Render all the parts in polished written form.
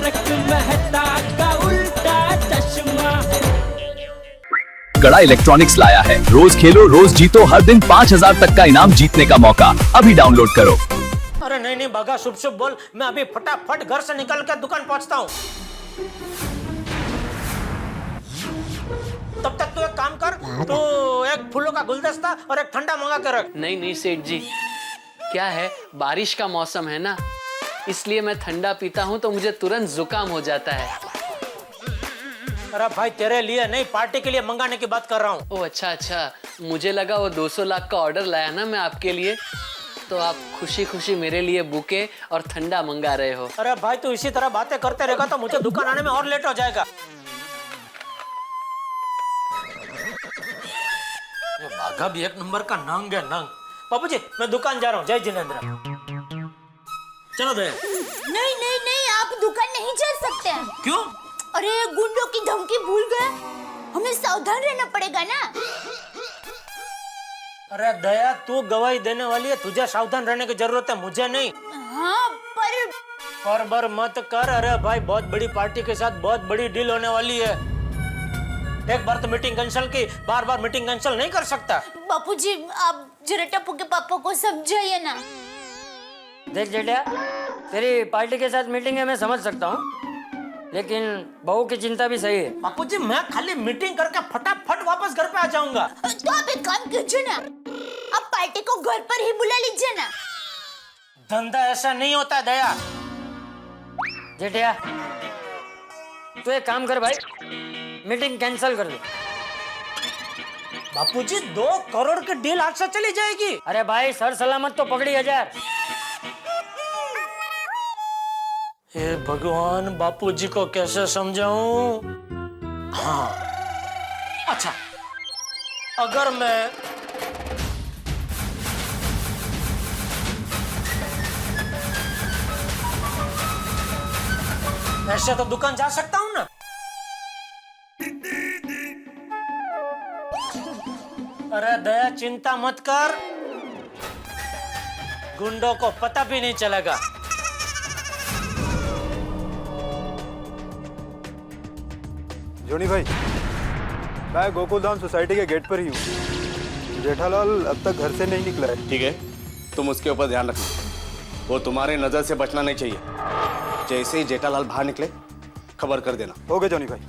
तारक मेहता का उल्टा चश्मा। गड़ा इलेक्ट्रॉनिक्स लाया है, रोज खेलो रोज जीतो, हर दिन 5,000 तक का इनाम जीतने का मौका। अभी डाउनलोड करो। अरे नहीं नहीं भागा, शुभ शुभ बोल, मैं अभी फटाफट घर से निकल कर दुकान पहुंचता हूँ। तब तक तू एक काम कर, तू एक फूलों का गुलदस्ता और एक ठंडा मंगा कर रख। नहीं नहीं सेठ जी, क्या है बारिश का मौसम है ना, इसलिए मैं ठंडा पीता हूँ तो मुझे तुरंत जुकाम हो जाता है। अरे भाई तेरे लिए नहीं, पार्टी के लिए मंगाने की बात कर रहा हूँ। ओह अच्छा अच्छा, मुझे लगा वो 200 लाख का ऑर्डर लाया ना मैं आपके लिए, तो आप खुशी खुशी मेरे लिए बुके और ठंडा मंगा रहे हो। अरे भाई तू इसी तरह बातें करते रहेगा तो मुझे दुकान आने में और लेट हो जाएगा। ये भागा भी एक नंबर का नंग है, नंग। बाबूजी मैं दुकान जा रहा हूँ, जय जिनेंद्र। चलो दे। नहीं नहीं नहीं, आप दुकान नहीं चल सकते हैं। क्यों? अरे गुंडों की धमकी भूल गए, हमें सावधान रहना पड़ेगा ना। अरे दया, तू गवाही देने वाली है, तुझे सावधान रहने की जरूरत है, मुझे नहीं। हाँ पर बर मत कर। अरे भाई बहुत बड़ी पार्टी के साथ बहुत बड़ी डील होने वाली है। एक बार तो मीटिंग कैंसिल की, बार बार मीटिंग कैंसिल नहीं कर सकता। बापूजी आप जरा टप्पू के पापा को समझाइए ना। देख जेठिया, तेरी पार्टी के साथ मीटिंग है मैं समझ सकता हूँ, लेकिन बहू की चिंता भी सही है। बापूजी मैं खाली मीटिंग करके फटाफट वापस घर पे आ जाऊंगा। तो आप एक काम कीजिए ना, आप पार्टी को घर पर ही बुला लीजिए ना। धंधा ऐसा नहीं होता है दया। जेठिया तू एक काम कर भाई, मीटिंग कैंसिल कर दो। बापूजी 2 करोड़ की डील आज से चली जाएगी। अरे भाई सर सलामत तो पकड़ी 1000। हे भगवान, बापूजी को कैसे समझाऊं? हाँ अच्छा, अगर मैं ऐसे तो दुकान जा सकता हूं ना। अरे दया चिंता मत कर, गुंडों को पता भी नहीं चलेगा। जोनी भाई, मैं गोकुल धाम सोसाइटी के गेट पर ही हूँ। जेठालाल अब तक घर से नहीं निकला है। ठीक है, तुम उसके ऊपर ध्यान रखना, वो तुम्हारे नजर से बचना नहीं चाहिए। जैसे ही जेठालाल बाहर निकले खबर कर देना। ओके जोनी भाई।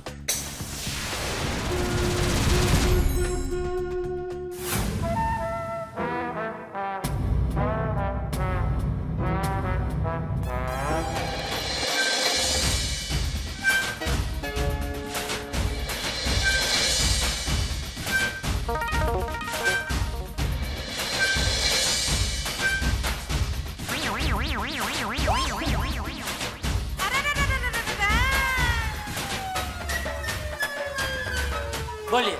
बोलिए,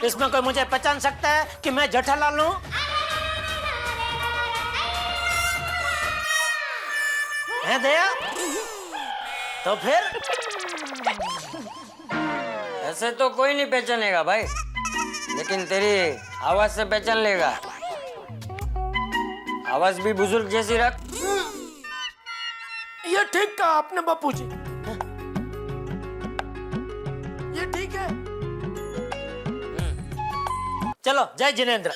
इसमें कोई मुझे पहचान सकता है कि मैं जेठालाल हूँ? है दया? तो फिर ऐसे तो कोई नहीं पहचानेगा भाई, लेकिन तेरी आवाज से पहचान लेगा। आवाज भी बुजुर्ग जैसी रख। ये ठीक कहा आपने बापूजी, ये ठीक है। चलो जय जिनेंद्र।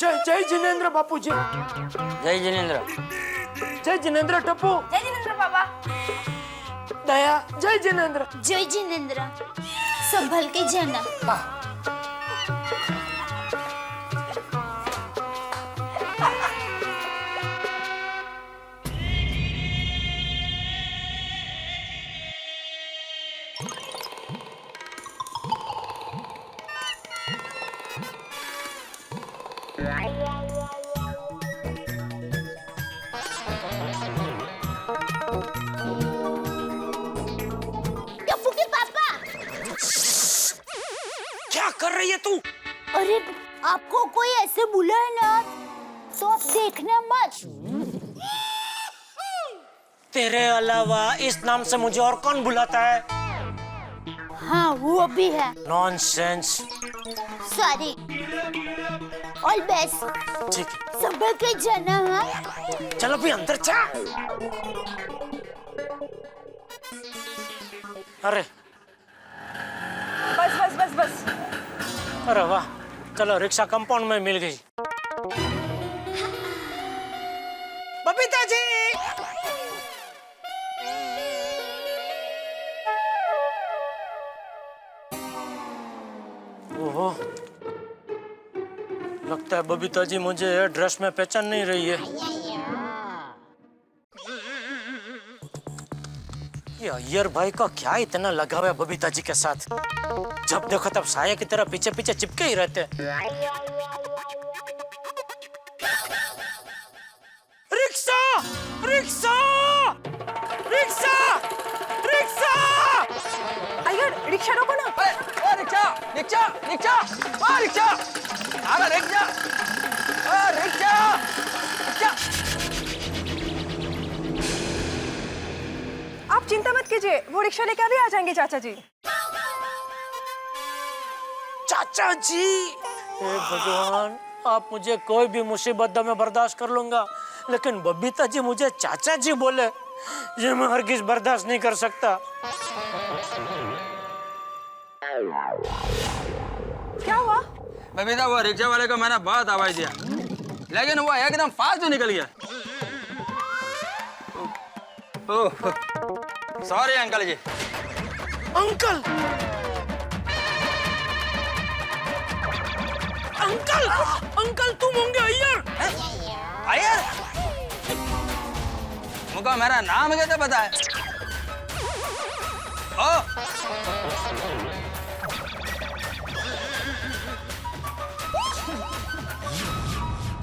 जय जय जिनेंद्र बापूजी। जय जिनेंद्र। जय जिनेंद्र टप्पू। जय जिनेंद्र बाबा। दया जय जिनेंद्र। जय जिनेंद्र, संभल के जाना। टप्पू के पापा। क्या कर रही है तू? अरे आपको कोई ऐसे बुला है ना, तो आप देखना मत। तेरे अलावा इस नाम से मुझे और कौन बुलाता है? हाँ वो भी है। नॉनसेंस। सॉरी। All best. ठीक है, संभल के जाना। हाँ चलो भी अंदर जा। अरे बस बस बस बस। अरे वाह, चलो रिक्शा कंपाउंड में मिल गई। बबीता जी, ओहो, लगता है बबीता जी मुझे ड्रेस में पहचान नहीं रही है। ये अय्यर भाई का क्या इतना लगाव है बबीता जी के साथ? जब देखो तब साया की तरह पीछे पीछे चिपके ही रहते। Rickshaw rickshaw rickshaw rickshaw! Iyer rickshaw रोको ना। Rickshaw rickshaw rickshaw rickshaw rickshaw rickshaw rickshaw. आप चिंता मत कीजिए, वो रिक्शा लेके अभी आ जाएंगे चाचा जी। चाचा जी, हे भगवान, आप मुझे कोई भी मुसीबत दे मैं बर्दाश्त कर लूंगा, लेकिन बबीता जी मुझे चाचा जी बोले, ये मैं हरगिज बर्दाश्त नहीं कर सकता। क्या हुआ? बबीता, वो रिक्शा वाले को मैंने बहुत आवाज दिया, लेकिन वो एकदम फालतू निकल गया। सॉरी अंकल जी। अंकल अंकल अंकल, तुम होंगे अय्यर? अय्यर? मुझको मेरा नाम कैसे पता है? ओ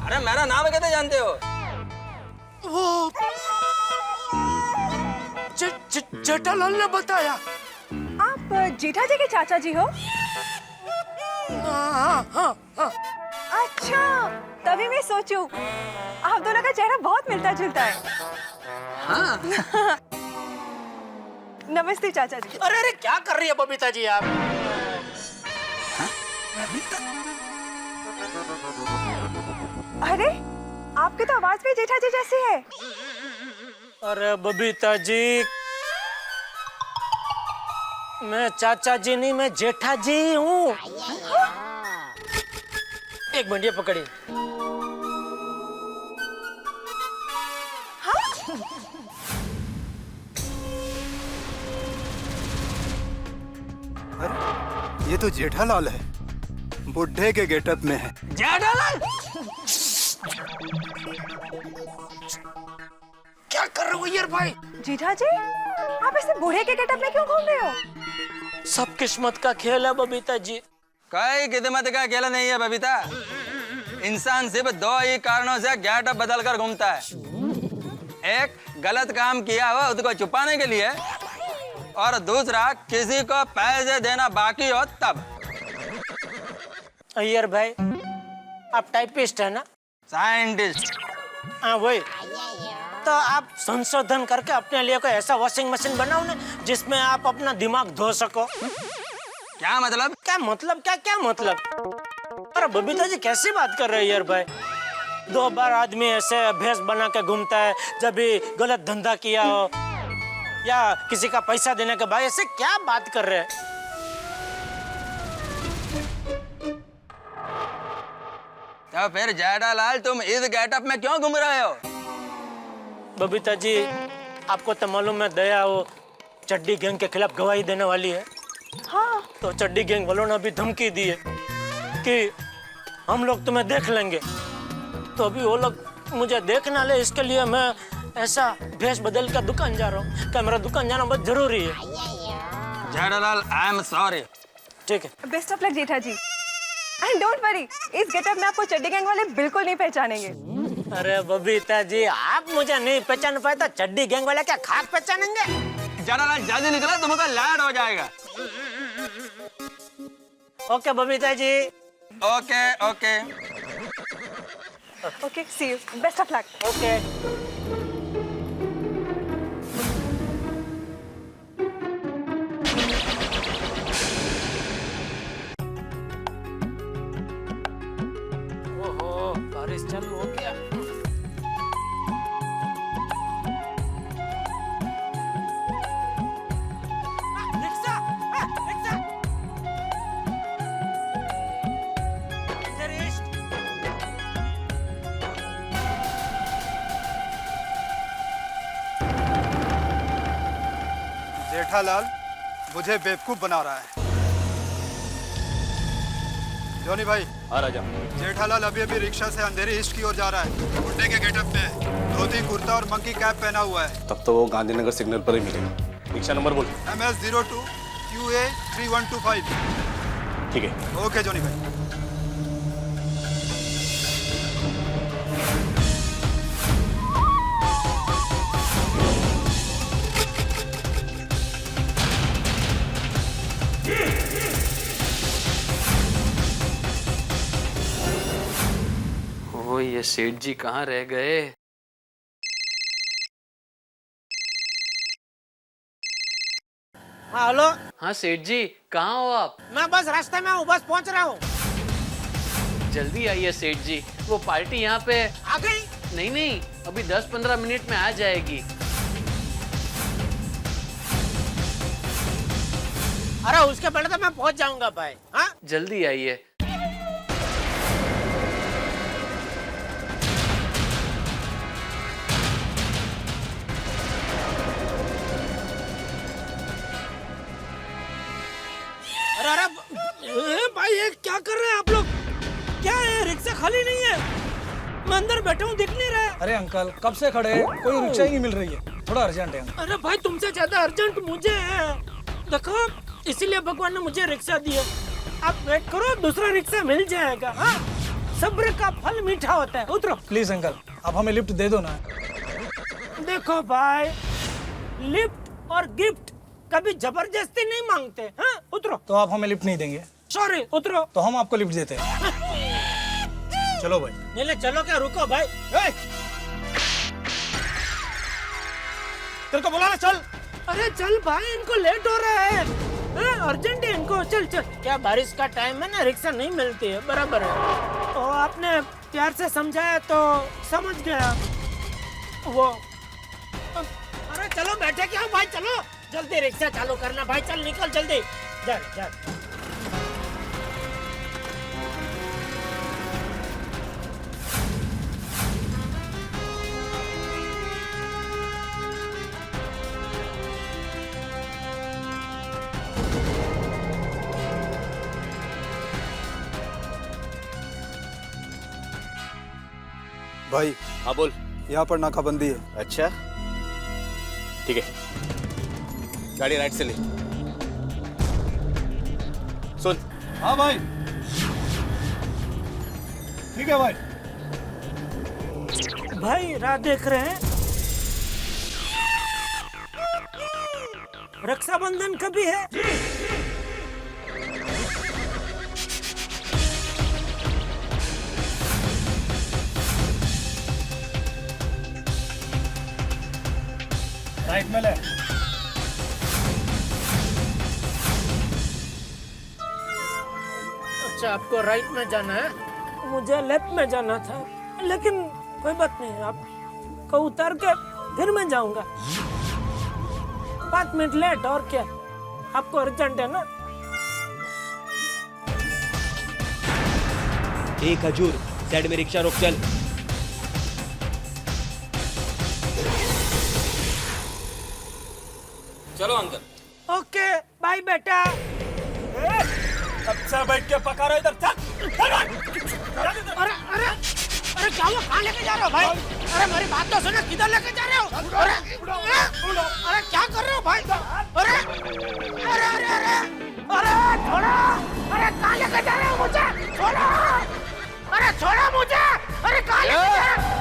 अरे मेरा नाम कैसे जानते हो? वो जेठालाल ने बताया। आप जेठा जी के चाचा जी हो? हाँ हाँ हाँ। अच्छा, तभी मैं सोचूं, आप दोनों का चेहरा बहुत मिलता जुलता है। हाँ। नमस्ते चाचा जी। अरे अरे, क्या कर रही है बबीता जी आप? अरे आपकी तो आवाज भी जेठा जी जैसी है। अरे बबीता जी, मैं चाचा जी नहीं, मैं जेठा जी हूँ। एक मिनट, ये पकड़िए। अरे ये तो जेठालाल है, बुढ़े के गेटअप में है। जेठालाल? क्या कर रहे हो अय्यर भाई? जेठा जी, आप ऐसे बूढ़े के गेटअप में क्यों घूम रहे हो? सब किस्मत का खेल है बबीता जी। कोई किस्मत का खेल नहीं है बबीता। इंसान सिर्फ दो ही कारणों से गेटअप बदल कर घूमता है। एक, गलत काम किया हो उसको छुपाने के लिए, और दूसरा, किसी को पैसे देना बाकी हो तब। अय्यर भाई, आप टाइपिस्ट है ना? साइंटिस्ट। हाँ वही। तो आप संशोधन करके अपने लिए कोई ऐसा वॉशिंग मशीन बनाओ ना, जिसमें आप अपना दिमाग धो सको। क्या मतलब? क्या मतलब? क्या मतलब? अरे बबीता जी, कैसी बात कर रहे हैं यार भाई? 2 बार आदमी ऐसे भेष बना के घूमता है जब भी गलत धंधा किया हो या किसी का पैसा देने के बाद। ऐसे क्या बात कर रहे हैं? तो फिर जेठालाल, तुम इस गेटअप में क्यों घूम रहे हो? बबीता जी, आपको तो मालूम है दया वो चड्डी गैंग के खिलाफ गवाही देने वाली है। हाँ। तो चड्डी गैंग वालों ने अभी धमकी दी है कि हम लोग तुम्हें देख लेंगे। तो अभी वो लोग मुझे देख ना ले, इसके लिए मैं ऐसा भेष बदल कर दुकान जा रहा हूँ। क्या मेरा दुकान जाना बहुत जरूरी है? Jethalal, I am sorry. ठीक है। Best of luck Jetha ji. And don't worry, इस गेटअप में आपको चड्डी गैंग वाले बिल्कुल नहीं पहचानेंगे। अरे बबीता जी, आप मुझे नहीं पहचान पाए तो चड्डी गैंग वाले क्या खाक पहचानेंगे? जेठालाल जल्दी निकला, तुमको लैंड हो जाएगा। Okay Babita ji. Okay okay okay, see you, best of luck. Okay. Jethalal मुझे बेवकूफ बना रहा है। जॉनी भाई। हाँ राजा। जेठालाल अभी अभी रिक्शा से अंधेरी ईस्ट की ओर जा रहा है। गुड्डे के गेटअप में धोती कुर्ता और मंकी कैप पहना हुआ है। तब तो वो गांधीनगर सिग्नल पर ही मिलेगा। रिक्शा नंबर बोल। MS02 QA 3125। ठीक है। ओके जॉनी भाई। ओ ये सेठ जी कहाँ रह गए? हाँ हेलो। हाँ सेठ जी, कहाँ हो आप? मैं बस रास्ते में हूँ, बस पहुँच रहा हूँ। जल्दी आइए सेठ जी, वो पार्टी यहाँ पे आ गई? नहीं नहीं, अभी 10-15 मिनट में आ जाएगी। अरे उसके पहले तो मैं पहुँच जाऊंगा भाई। हाँ जल्दी आइए। अरे भाई ये क्या कर रहे हैं आप लोग? क्या है, रिक्शा खाली नहीं है? मैं अंदर बैठा हूँ, दिख नहीं रहा है। अरे अंकल कब से खड़े हैं, कोई रिक्शा ही नहीं मिल रही है, थोड़ा अर्जेंट है। अरे भाई तुमसे ज्यादा अर्जेंट मुझे है, देखो इसीलिए भगवान ने मुझे रिक्शा दिया। आप वेट करो, दूसरा रिक्शा मिल जाएगा। हाँ सब्र का फल मीठा होता है। उतरो प्लीज अंकल, आप हमें लिफ्ट दे दो ना। देखो भाई, लिफ्ट और गिफ्ट कभी जबरदस्ती नहीं मांगते। हाँ उतरो। तो आप हमें लिफ्ट नहीं देंगे? सॉरी, उतरो। तो हम आपको लिफ्ट देते हैं। चलो भाई। नहीं चलो क्या, रुको भाई। तेरे को बुलाना, चल। अरे चल भाई, इनको लेट हो रहा है, अर्जेंट है इनको। चल चल। क्या बारिश का टाइम है ना, रिक्शा नहीं मिलती है, बराबर है। तो आपने प्यार से समझाया तो समझ गया वो। अरे चलो बैठे क्या भाई, चलो जल्दी रिक्शा चालू करना भाई, चल निकल जल्दी। चल चल। भाई। हाँ बोल। यहाँ पर नाकाबंदी है। अच्छा ठीक है, गाड़ी राइट से ले। सुन। हाँ भाई ठीक है भाई। भाई राह देख रहे हैं, रक्षाबंधन कभी है? राइट में ले। अच्छा आपको राइट में जाना है, मुझे लेफ्ट में जाना था, लेकिन कोई बात नहीं, आपको उतार के फिर मैं जाऊंगा। 5 मिनट लेट, और क्या, आपको अर्जेंट है ना? एक खजूर, साइड में रिक्शा रोक, चल। चलो अंकल। ओके बाय बेटा। अच्छा बैठ के पका रहा इधर, चल। अरे अरे अरे क्या हुआ, कहाँ लेके जा रहे हो भाई? अरे मेरी बात तो सुनो, किधर लेके जा रहे हो? अरे क्या कर रहे हो भाई? अरे अरे अरे अरे अरे छोड़ो, अरे कहाँ लेके जा रहे हो मुझे? छोड़ो, अरे छोड़ो मुझे, अरे कहाँ लेके जा रहे हो?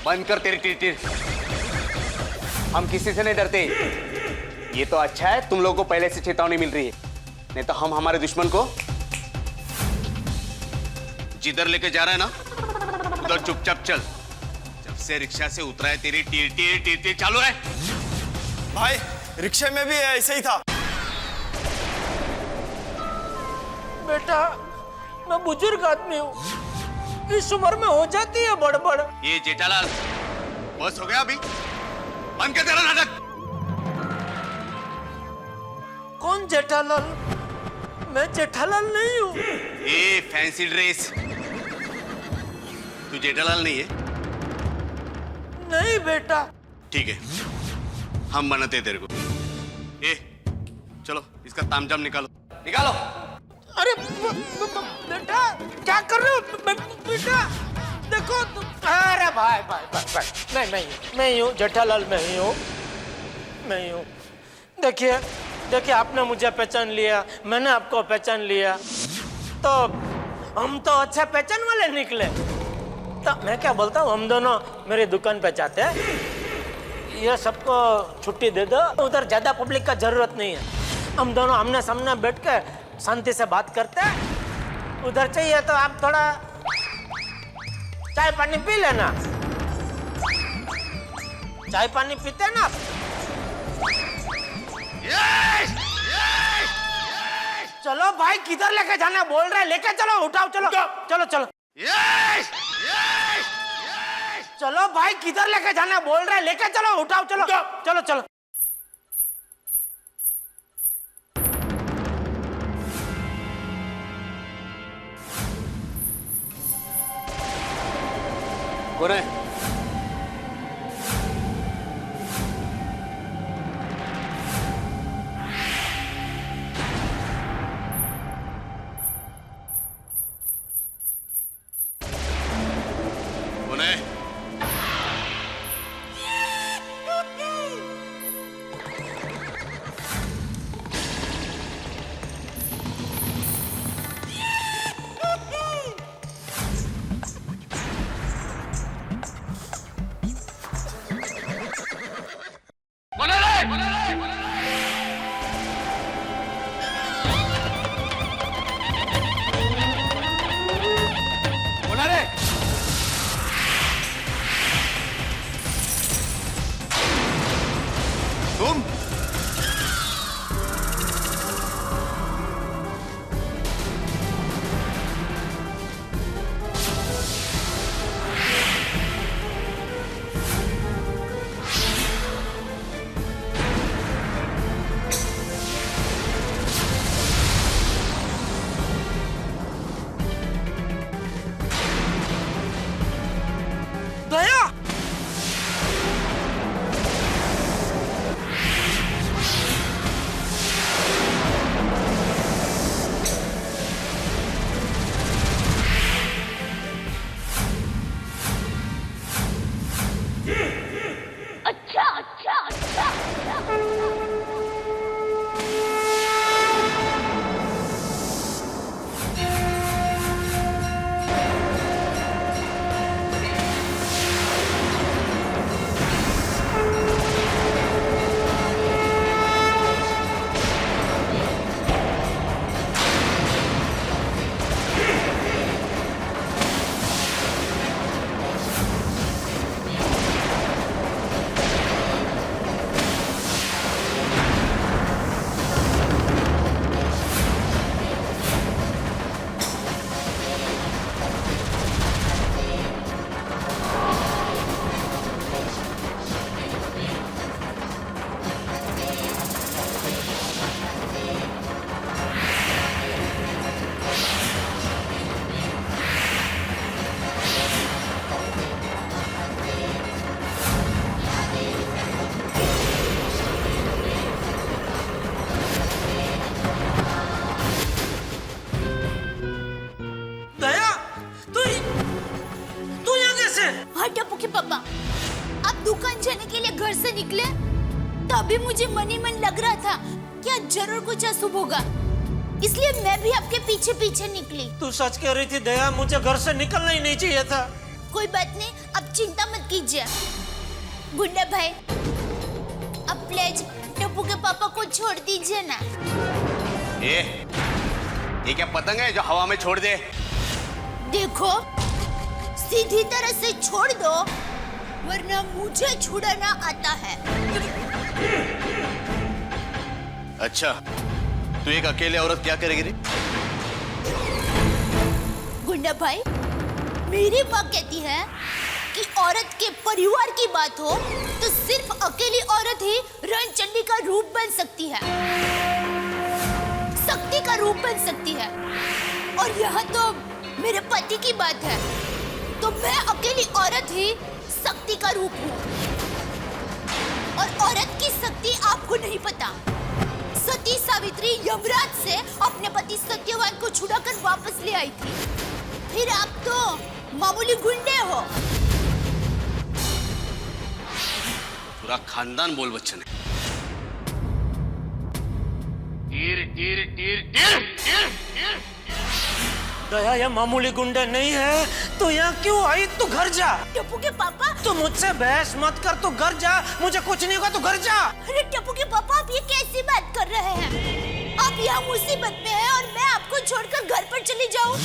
बंद कर तेरी टीर। हम किसी से नहीं डरते। ये तो अच्छा है तुम लोगों को पहले से चेतावनी मिल रही है, नहीं तो हम हमारे दुश्मन को जिधर लेके जा रहा है ना उधर चुपचाप चल। जब से रिक्शा से उतरा है तेरी टीर टीर टीर टीर चालू है। भाई रिक्शे में भी ऐसे ही था। बेटा मैं बुजुर्ग आदमी हूँ, इस उम्र में हो जाती है बड़बड़। ये जेठालाल बस हो गया, अभी बंद कर तेरा नाटक। कौन जेठालाल? मैं जेठालाल नहीं हूँ। ए फैंसी ड्रेस, तू जेठालाल नहीं है? नहीं बेटा। ठीक है, हम बनाते तेरे को। ए चलो इसका तामझाम निकालो, निकालो। अरे बेटा क्या कर रहे हो बेटा? देखो अरे भाई भाई भाई भाई मैं ही हूँ जेठालाल, मैं ही हूँ। देखिए देखिए, आपने मुझे पहचान लिया, मैंने आपको पहचान लिया, तो हम तो अच्छे पहचान वाले निकले। तो मैं क्या बोलता हूँ, हम दोनों मेरी दुकान पे जाते हैं, ये सबको छुट्टी दे दो, उधर ज्यादा पब्लिक का जरूरत नहीं है। हम दोनों आमने सामने बैठ के शांति से बात करते हैं। उधर चाहिए तो आप थोड़ा चाय पानी पी लेना। चाय पानी पीते हैं ना आप? चलो भाई, किधर लेके जाना बोल रहे, लेके चलो, उठाओ, चलो चलो चलो। चलो भाई, किधर लेके जाना बोल रहे, लेके चलो, उठाओ, चलो चलो चलो। कौन है? कौन है? तुम? दया, टपुके पापा, आप दुकान जाने के लिए घर से निकले तो अभी मुझे मन ही मन लग रहा था कि आज जरूर कुछ अशुभ होगा, इसलिए मैं भी आपके पीछे पीछे निकली। तू सच कह रही थी दया, मुझे घर से निकलना ही नहीं चाहिए था। कोई बात नहीं, अब चिंता मत कीजिए गुंडा भाई, अब प्लीज टप्पू के पापा को छोड़ दीजिए ना। ये क्या पतंग है जो हवा में छोड़ दे? देखो, सीधी तरह से छोड़ दो वरना मुझे छुड़ाना आता है। अच्छा, तू एक अकेले औरत क्या करेगी रे? गुंडा भाई, मेरी माँ कहती है कि औरत के परिवार की बात हो तो सिर्फ अकेली औरत ही रणचंडी का रूप बन सकती है। शक्ति का रूप बन सकती है। और यहाँ तो मेरे पति की बात है, तो मैं अकेली औरत ही शक्ति का रूप हूँ। और औरत की शक्ति आपको नहीं पता। सती सावित्री यमराज से अपने पति सत्यवान को छुड़ाकर वापस ले आई थी। फिर आप तो मामूली गुंडे हो। पूरा खानदान बोल बच्चन है। दया ये मामूली गुंडे नहीं है तो यहाँ क्यों आई? तू घर जा। टप्पू के पापा, तू मुझसे बहस मत कर, तू घर जा। मुझे कुछ नहीं होगा, तू घर जा। अरे टप्पू के पापा, आप ये कैसी बात कर रहे हैं? आप यहाँ मुसीबत में हैं और मैं आपको छोड़कर घर पर चली जाऊँ?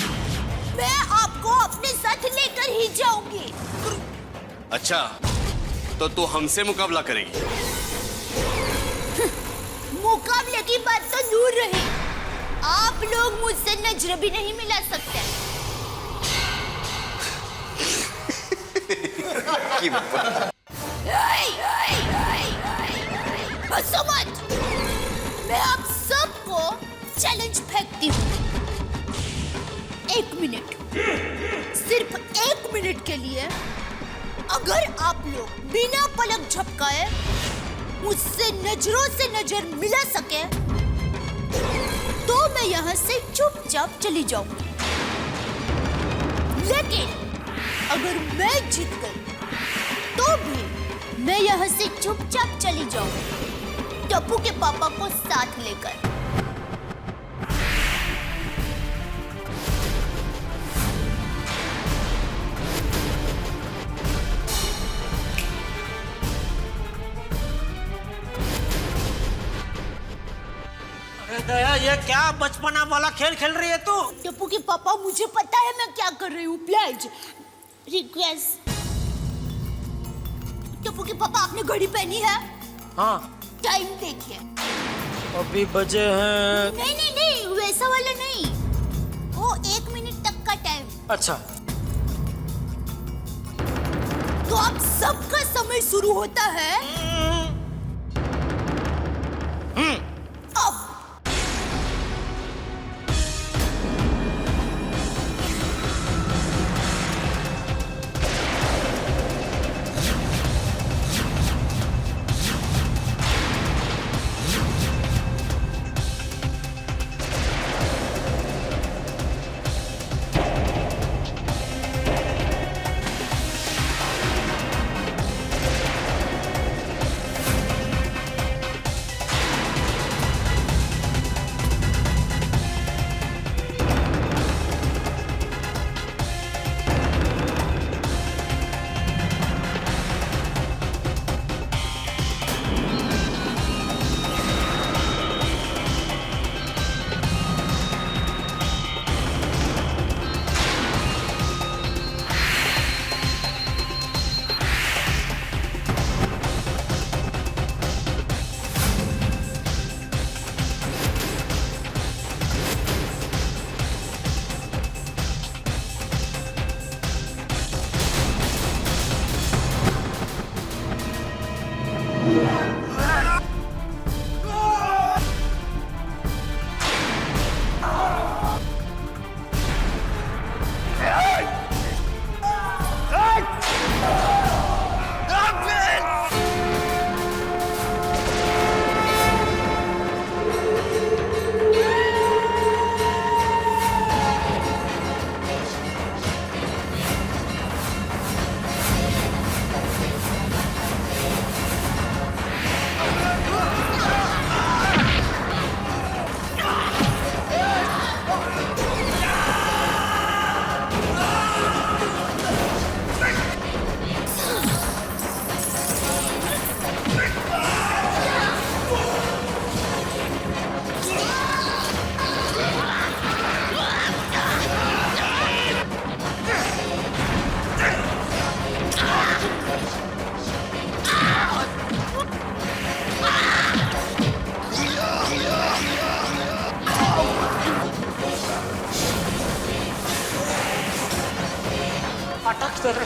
मैं आपको अपने साथ लेकर ही जाऊंगी। अच्छा, तो तू हमसे मुकाबला करेगी? मुकाबले की बात तो दूर रही, आप लोग मुझसे नजर भी नहीं मिला सकते। हंसो मत। मैं आप सबको चैलेंज फेंकती हूँ। 1 मिनट, सिर्फ 1 मिनट के लिए अगर आप लोग बिना पलक झपकाए मुझसे नजरों से नजर मिला सके तो मैं यहाँ से चुपचाप चली जाऊंगी। लेकिन अगर मैं जीत गई तो भी मैं यहाँ से चुपचाप चली जाऊंगी, टप्पू के पापा को साथ लेकर। दया, ये क्या बचपना वाला खेल खेल रही है तू? टप्पू के पापा, मुझे पता है मैं क्या कर रही हूँ। Please request. टप्पू के पापा, आपने घड़ी पहनी है? हाँ। टाइम देखिए। अभी बजे हैं। नहीं नहीं नहीं, वैसा वाला नहीं, वो 1 मिनट तक का टाइम। अच्छा। तो अब सबका समय शुरू होता है अब। अटक कर।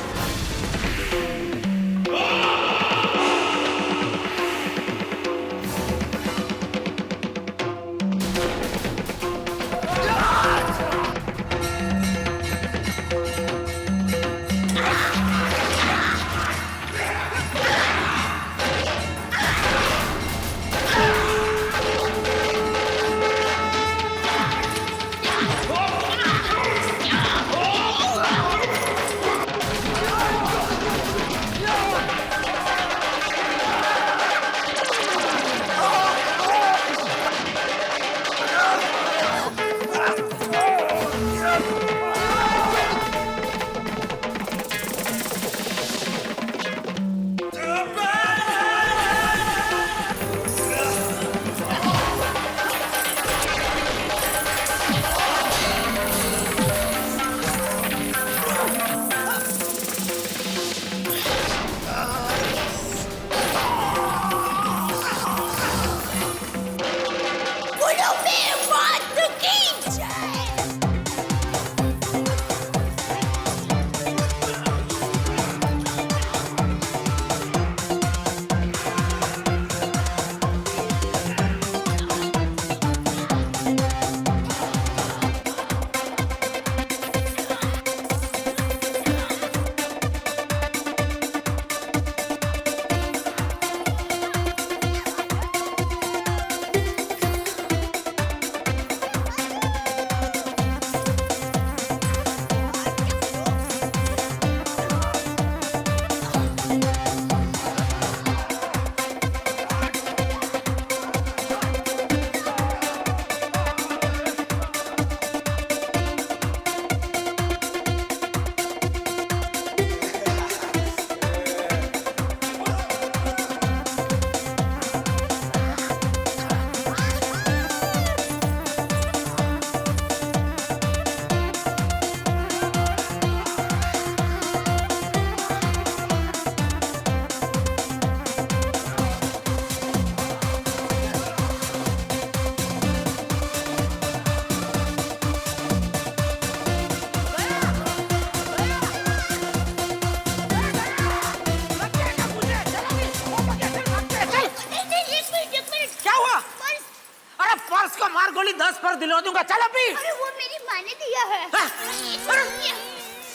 10 पर दिलवा दूंगा। चल अभी। अरे वो मेरी माँ ने दिया है।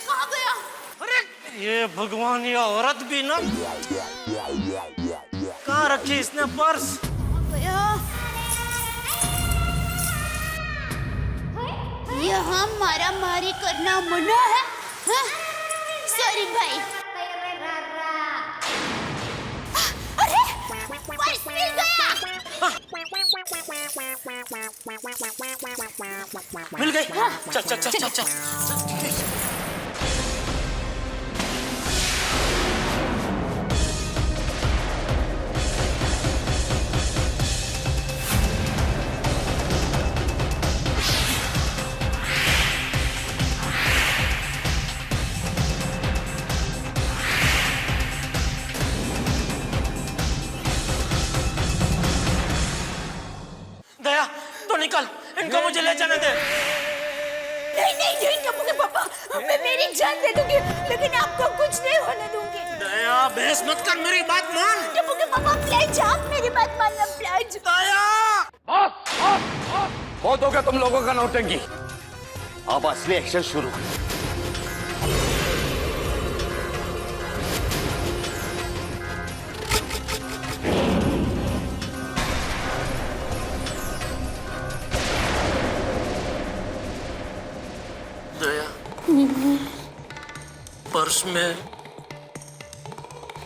कहाँ गया? अरे ये भगवान, ये औरत भी ना, कहाँ रखी इसने पर्स? गया। यहाँ मारा मारी करना मना है? सॉरी भाई। अरे पर्स मिल गया। मिल गई। चल चल चल चल चल। दया तो निकल, इनको मुझे ले जाने दे। नहीं नहीं नहीं टप्पू के पापा, मैं मेरी जान दे दूंगी, लेकिन आपको कुछ नहीं होने दूंगी। दया बहस मत कर, मेरी बात मान। टप्पू के पापा प्लीज, आप मेरी बात मानना प्लीज। दया बहुत हो गया तुम लोगों का नौटंकी, अब असली एक्शन शुरू। दया, पर्स में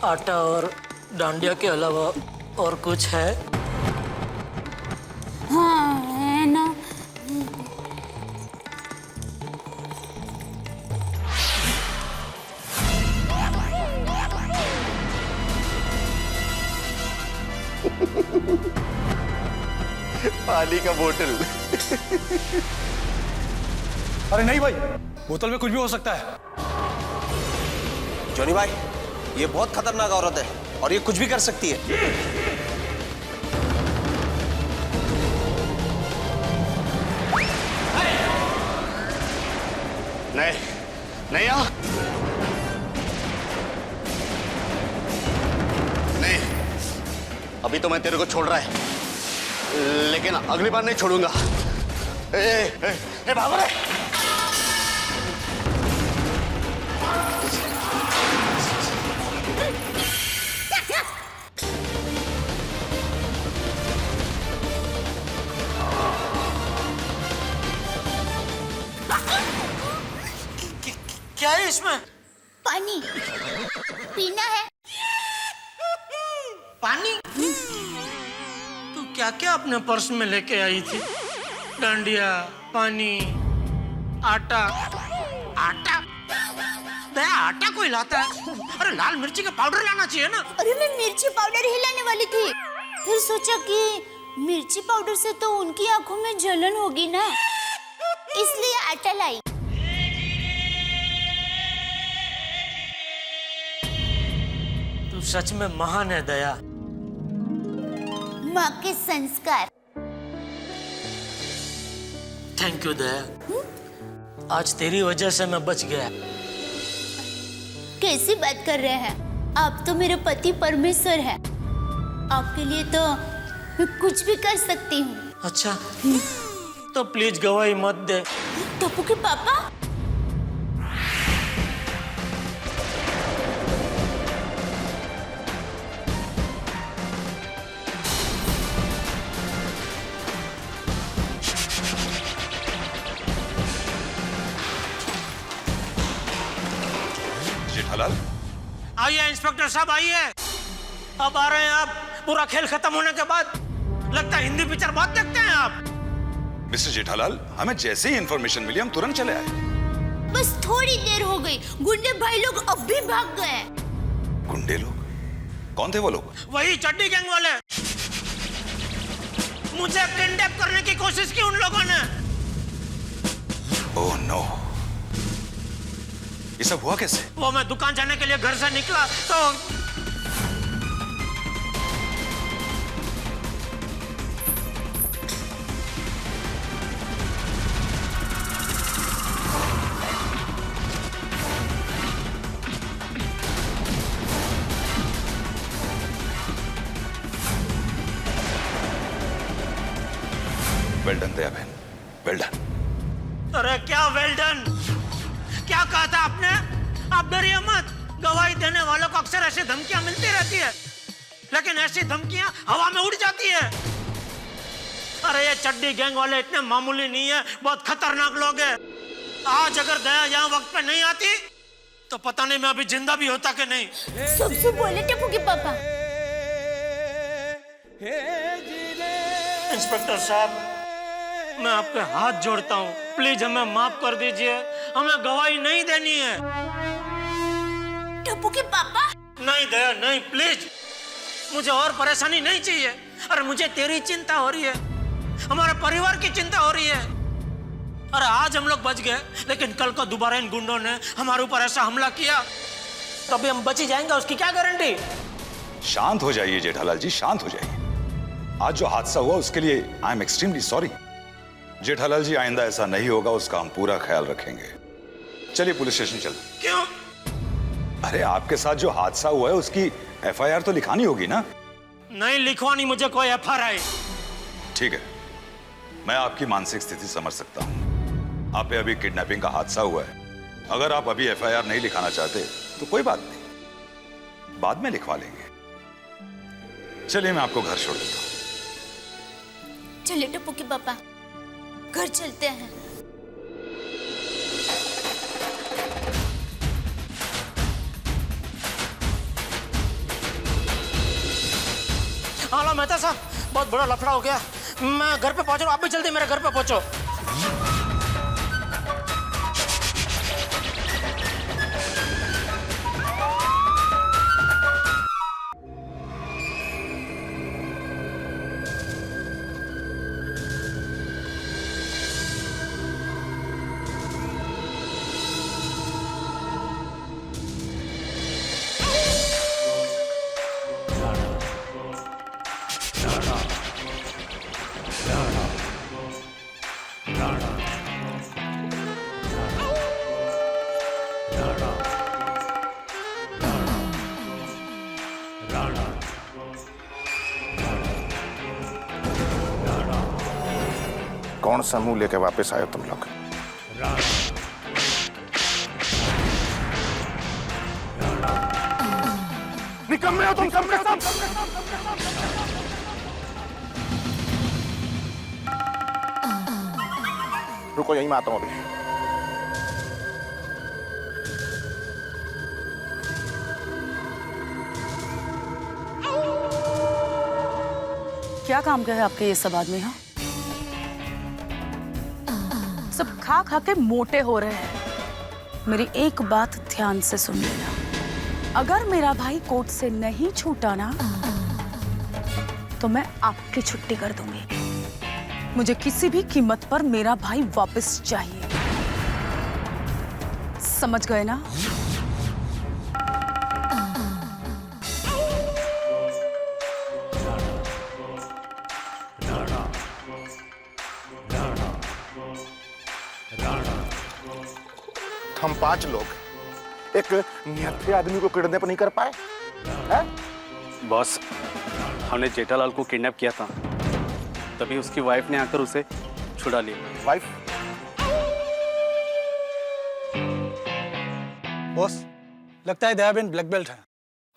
आटा और डांडिया के अलावा और कुछ है? हाँ है ना। पानी का बोतल। अरे नहीं भाई, बोतल में कुछ भी हो सकता है। जॉनी भाई, ये बहुत खतरनाक औरत है और ये कुछ भी कर सकती है। नहीं नहीं आ नहीं, अभी तो मैं तेरे को छोड़ रहा है, लेकिन अगली बार नहीं छोड़ूंगा। भागो रे। क्या है इसमें? पानी पीना है। पानी? तू क्या क्या अपने पर्स में लेके आई थी? डांडिया, पानी, आटा। आटा? दया, आटा कोई लाता है? अरे लाल मिर्ची का पाउडर लाना चाहिए ना। अरे मैं मिर्ची पाउडर ही लाने वाली थी, फिर सोचा कि मिर्ची पाउडर से तो उनकी आंखों में जलन होगी ना, इसलिए आटा लाई। तू सच में महान है दया। माँ के संस्कार। थैंक यू दया, आज तेरी वजह से मैं बच गया। कैसी बात कर रहे हैं आप? तो मेरे पति परमेश्वर है, आपके लिए तो मैं कुछ भी कर सकती हूँ। अच्छा, तो प्लीज गवाही मत दे। टप्पू के पापा, जेठालाल, आइए इंस्पेक्टर साहब, आइए। अब आ रहे हैं आप, पूरा खेल खत्म होने के बाद। लगता है हिंदी पिक्चर बहुत देखते हैं आप। मिस्टर जेठालाल, हमें जैसे ही इंफॉर्मेशन मिली हम तुरंत चले आए। बस थोड़ी देर हो गई, गुंडे भाई लोग अब भी भाग गए। गुंडे लोग? कौन थे वो लोग? वही चड्डी गैंग वाले, मुझे किडनैप करने की कोशिश की उन लोगों ने। ओह नो, ये सब हुआ कैसे? वो मैं दुकान जाने के लिए घर से निकला तो वेल डन दया बहन। Well done. अरे क्या वेल डन? क्या कहा था आपने? आप डरिए मत। गवाही देने वालों को अक्सर ऐसी धमकियां मिलती रहती है, लेकिन ऐसी धमकियां हवा में उड़ जाती है। अरे ये चड्डी गैंग वाले इतने मामूली नहीं है, बहुत खतरनाक लोग हैं। आज अगर दया यहाँ वक्त पे नहीं आती तो पता नहीं मैं अभी जिंदा भी होता कि नहीं। सबसे बोले टप्पू के पापा। इंस्पेक्टर साहब, मैं आपके हाथ जोड़ता हूँ, प्लीज हमें माफ कर दीजिए। हमें गवाही नहीं देनी है। टप्पू के पापा। नहीं दया, नहीं, प्लीज। मुझे और परेशानी नहीं चाहिए। अरे मुझे तेरी चिंता हो रही है, हमारे परिवार की चिंता हो रही है। अरे आज हम लोग बच गए, लेकिन कल को दोबारा इन गुंडों ने हमारे ऊपर ऐसा हमला किया तो अभी हम बच ही जाएंगे, उसकी क्या गारंटी? शांत हो जाइए जेठालाल जी, शांत हो जाइए। आज जो हादसा हुआ उसके लिए I am extremely sorry. Jethalal ji, आइंदा ऐसा नहीं होगा, उसका हम पूरा ख्याल रखेंगे। चलिए पुलिस स्टेशन चलो। क्यों? अरे आपके साथ जो हादसा हुआ है उसकी FIR तो लिखानी होगी ना? नहीं लिखवानी मुझे कोई FIR। ठीक है, मैं आपकी मानसिक स्थिति समझ सकता हूँ। आप पे अभी किडनैपिंग का हादसा हुआ है। अगर आप अभी FIR नहीं लिखाना चाहते तो कोई बात नहीं, बाद में लिखवा लेंगे। चलिए मैं आपको घर छोड़ देता हूँ। चलिए टप्पू के पापा, घर चलते हैं। हेलो मेहता साहब, बहुत बड़ा लफड़ा हो गया। मैं घर पे पहुंच रहा हूँ, आप भी जल्दी मेरे घर पे पहुंचो। कौन सा मुंह लेके वापस आए तुम लोग? निकम्मे हो तुम सब के सब। रुको, यहीं मैं आता हूं अभी। क्या काम क्या है आपके ये सब आदमी? हाँ, सब खा खा के मोटे हो रहे हैं। मेरी एक बात ध्यान से सुन लेना, अगर मेरा भाई कोर्ट से नहीं छूटा ना तो मैं आपकी छुट्टी कर दूंगी। मुझे किसी भी कीमत पर मेरा भाई वापस चाहिए, समझ गए ना? हम 5 लोग एक निहत्थे आदमी को किडनैप नहीं कर पाए हैं? बॉस, हमने जेठालाल को किडनैप किया था, तभी उसकी वाइफ ने आकर उसे छुड़ा लिया। वाइफ? बॉस, लगता है दयाबेन ब्लैक बेल्ट है।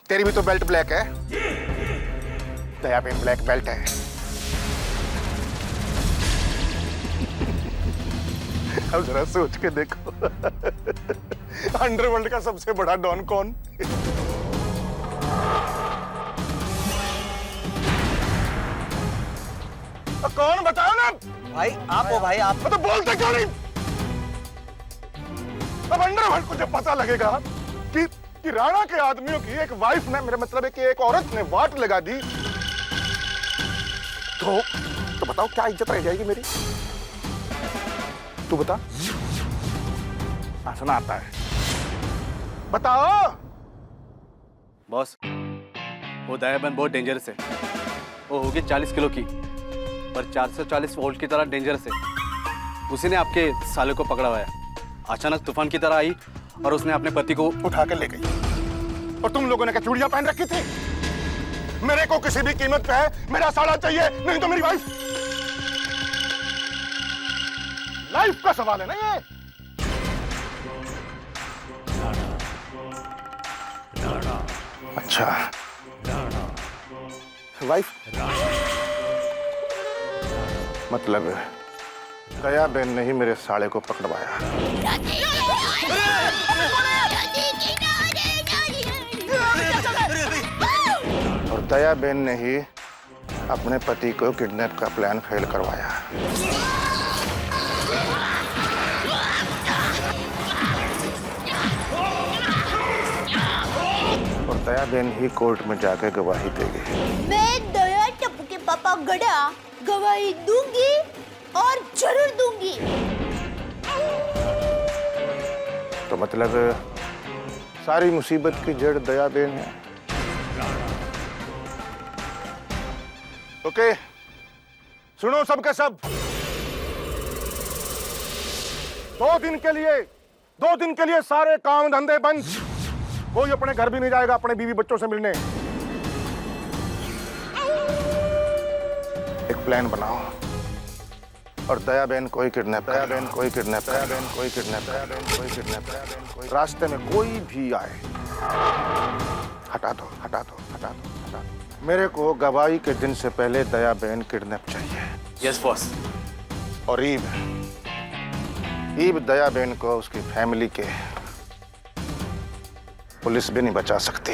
तेरी भी तो बेल्ट ब्लैक है। दयाबेन ब्लैक बेल्ट है। अब जरा सोच के देखो, अंडरवर्ल्ड का सबसे बड़ा डॉन कौन? कौन बताओ ना भाई। आप हो भाई, आप। तो बोलते क्यों नहीं? अब अंडरवर्ल्ड को जब पता लगेगा कि राणा के आदमियों की एक वाइफ ने, मेरा मतलब है कि एक औरत ने वाट लगा दी, तो बताओ क्या इज्जत रह जाएगी मेरी? तू बता। हंसना आता है, बताओ। बॉस, वो दयाबेन बहुत डेंजरस है। वो होगी 40 किलो की, पर 440 वोल्ट की तरह डेंजरस है। उसी ने आपके साले को पकड़ा हुआ है। अचानक तूफान की तरह आई और उसने अपने पति को उठा कर ले गई। और तुम लोगों ने क्या चूड़ियां पहन रखी थी? मेरे को किसी भी कीमत पे है मेरा साला चाहिए, नहीं तो मेरी वाइफ। लाइफ का सवाल है ना ये। अच्छा, वाइफ मतलब दया बहन ने ही मेरे साले को पकड़वाया। और दया बहन ने ही अपने पति को किडनैप का प्लान फेल करवाया। और दया बहन ही कोर्ट में जाकर गवाही देगी। मैं दया टप्पू के पापा गड़ा गवाही दूंगी और जरूर दूंगी। तो मतलब सारी मुसीबत की जड़ दया बहन है। ओके, सुनो सब के सब, 2 दिन के लिए सारे काम धंधे बंद। कोई अपने घर भी नहीं जाएगा अपने बीवी बच्चों से मिलने। एक प्लान बनाओ और दया बहन कोई किडनैप, रास्ते में कोई भी आए हटा दो। मेरे को गवाही के दिन से पहले दया बहन किडनैप चाहिए। Yes boss. और ईब दया बहन को उसकी फैमिली के पुलिस भी नहीं बचा सकती।